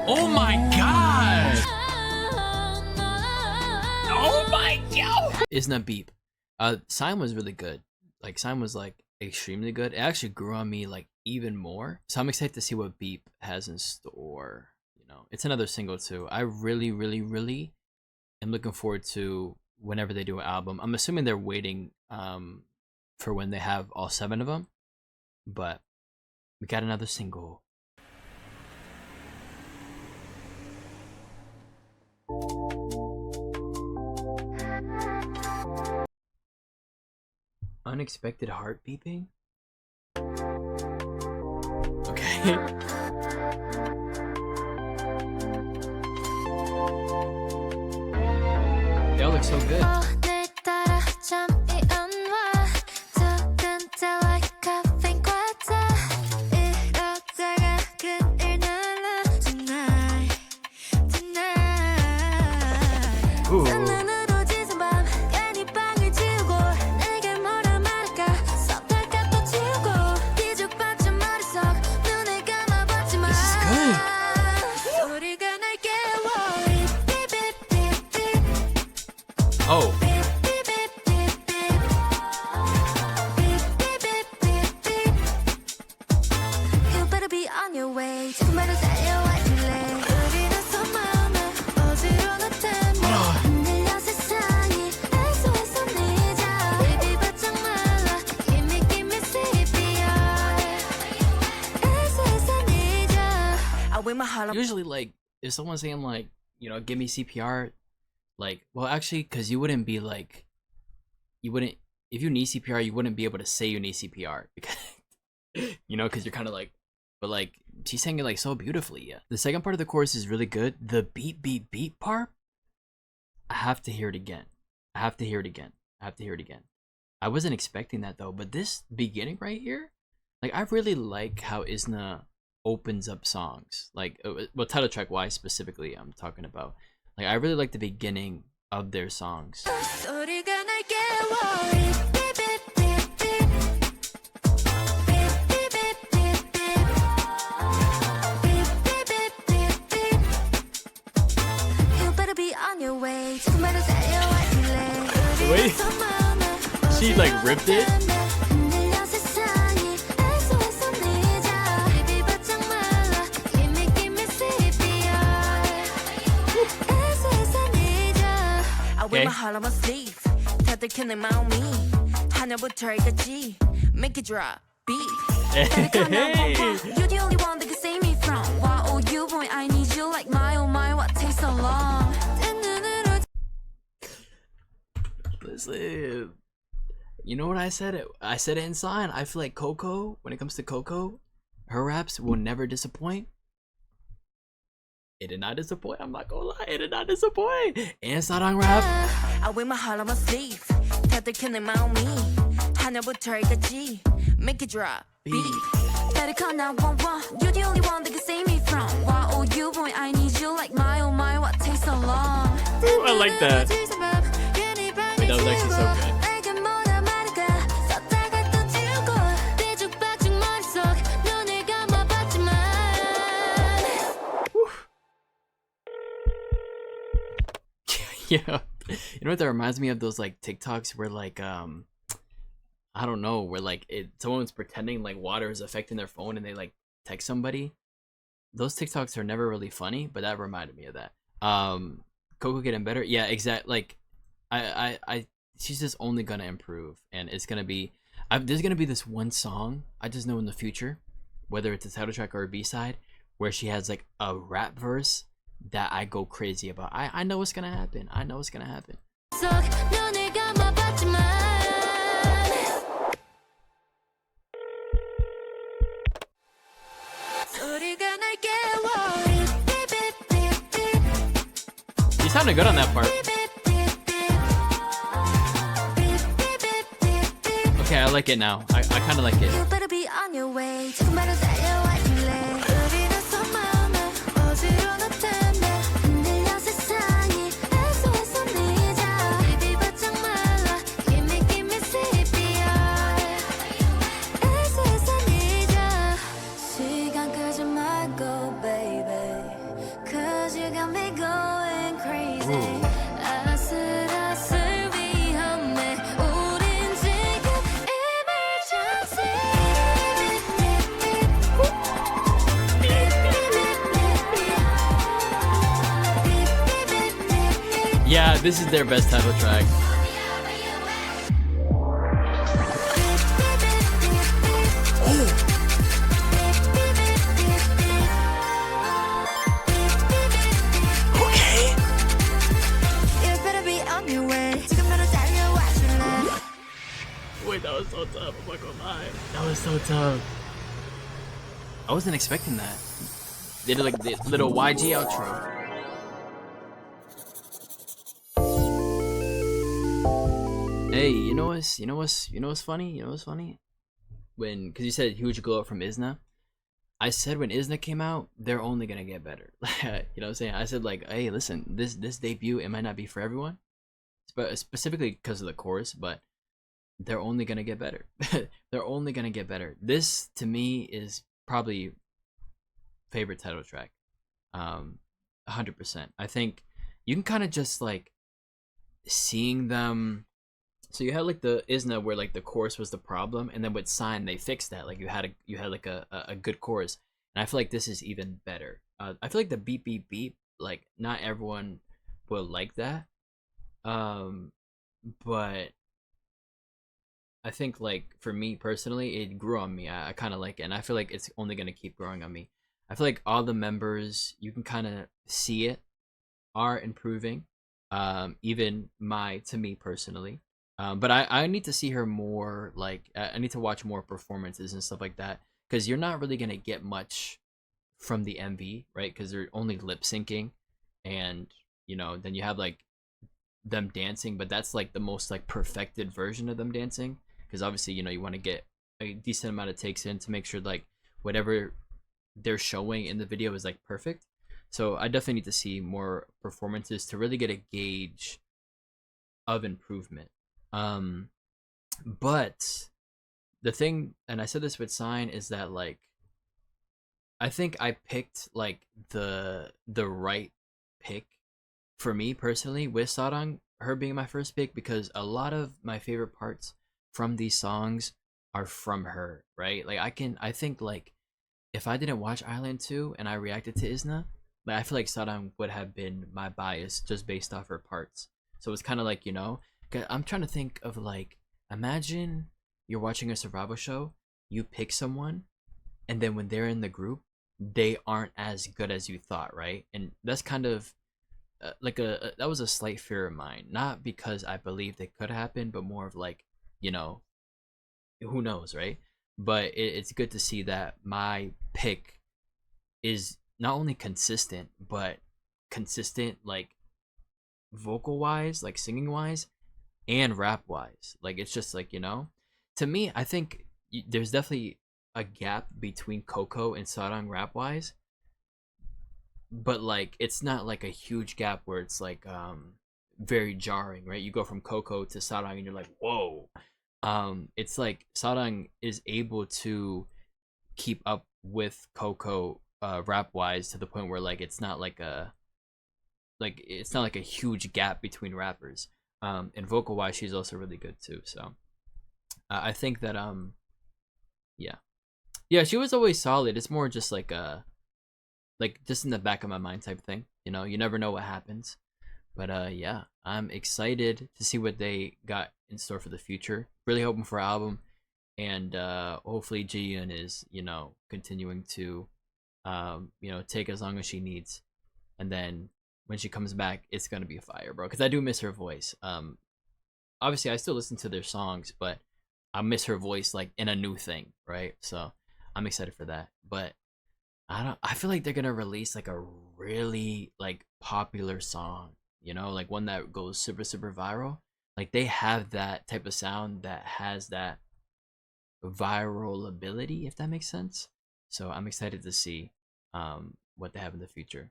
Oh my god! Oh my god! Izna beep. Sign was really good. Like Sign was like extremely good. It actually grew on me like even more. So I'm excited to see what Beep has in store. You know, it's another single too. I really am looking forward to whenever they do an album. I'm assuming they're waiting for when they have all 7 of them. But we got another single. Unexpected heart beeping? Okay. They all look so good. Ooh. Oh. Usually, like, if someone's saying, like, you know, give me CPR, like, well, actually, because you wouldn't be like, you wouldn't, if you need CPR, you wouldn't be able to say you need CPR because, you know, because you're kind of like, but like, she's saying it like so beautifully. Yeah. The second part of the chorus is really good. The beep, beep, beep part, I have to hear it again. I have to hear it again. I have to hear it again. I wasn't expecting that though, but this beginning right here, like, I really like how Izna opens up songs. Like, well, title track wise specifically, I'm talking about. Like, I really like the beginning of their songs. Wait, she like ripped it. Okay. Make it drop, beat. Hey. You're the only one that can save me from. Wow, oh you boy, I need you like my oh my, what takes so long? Listen, you know what I said? I said it in Sign. I feel like Coco, when it comes to Coco, her raps will never disappoint. It did not disappoint. I'm not gonna lie, it did not disappoint. And Sarang rap. I wear my heart on my sleeve. 다들 켜낸 마음이 하늘부터 알겠지. Make it drop, beat. Better call 911. You're the only one that can save me from. Wow, oh you boy, I need you like my oh my, what takes so long? Ooh, I like that. Wait, that was actually so good. Yeah, you know what that reminds me of? Those like TikToks where like I don't know, where like someone's pretending like water is affecting their phone and they like text somebody. Those TikToks are never really funny, but that reminded me of that. Coco getting better, yeah, exact. Like she's just only gonna improve, and it's gonna be there's gonna be this one song I just know in the future, whether it's a title track or a B-side, where she has like a rap verse that I go crazy about. I know what's gonna happen. I know what's gonna happen. You sounded good on that part. Okay, I like it now. I kind of like it. you got me going crazy. Ooh. 아슬아슬 위험해. 우린 지금 emergency. Yeah, this is their best title track. Okay. You better be on your way. 지금 너를 달려와 줄래? Wait, that was so tough. I'm not gonna lie. That was so tough. I wasn't expecting that. They did like the little YG outro. Hey, you know what's funny? When, cause you said huge glow up from Izna. I said when Izna came out, they're only gonna get better. You know what I'm saying? I said like, hey, listen, this debut, it might not be for everyone, but specifically because of the chorus, but they're only gonna get better. They're only gonna get better. This to me is probably favorite title track, 100%. I think you can kind of just like seeing them. So you had like the Izna where like the chorus was the problem, and then with Sign they fixed that. Like you had like a good chorus, and I feel like this is even better. I feel like the beep beep beep, like not everyone will like that, but I think like for me personally, it grew on me. I kind of like it, and I feel like it's only gonna keep growing on me. I feel like all the members, you can kind of see it, are improving. Even to me personally. But I need to see her more. Like I need to watch more performances and stuff like that, because you're not really gonna get much from the MV, right? Because they're only lip syncing, and then you have like them dancing, but that's like the most like perfected version of them dancing, because obviously you want to get a decent amount of takes in to make sure like whatever they're showing in the video is like perfect. So I definitely need to see more performances to really get a gauge of improvement. But the thing, and I said this with Sign, is that like I think I picked like the right pick for me personally with Sarang, her being my first pick, because a lot of my favorite parts from these songs are from her, right? Like I think like if I didn't watch Island 2 and I reacted to Izna, like I feel like Sarang would have been my bias just based off her parts. So it's kind of like, 'cause I'm trying to think of like, imagine you're watching a survival show, you pick someone, and then when they're in the group, they aren't as good as you thought, right? And that's kind of that was a slight fear of mine, not because I believed it could happen, but more of like, who knows, right? But it's good to see that my pick is not only consistent, but consistent like vocal wise, like singing wise, and rap wise. Like it's just like, to me, I think there's definitely a gap between Coco and Sarang rap wise, but like it's not like a huge gap where it's like very jarring, right? You go from Coco to Sarang and you're like, whoa. It's like Sarang is able to keep up with Coco rap wise to the point where like it's not like a huge gap between rappers. And vocal wise, she's also really good too. So I think that yeah, she was always solid. It's more just like just in the back of my mind type thing. You never know what happens. But yeah, I'm excited to see what they got in store for the future. Really hoping for an album, and hopefully Ji-yoon is continuing to take as long as she needs, and then when she comes back, it's gonna be a fire, bro. Because I do miss her voice. Obviously I still listen to their songs, but I miss her voice like in a new thing, right? So I'm excited for that. But I feel like they're gonna release like a really like popular song, like one that goes super super viral. Like they have that type of sound that has that viral ability, if that makes sense. So I'm excited to see what they have in the future.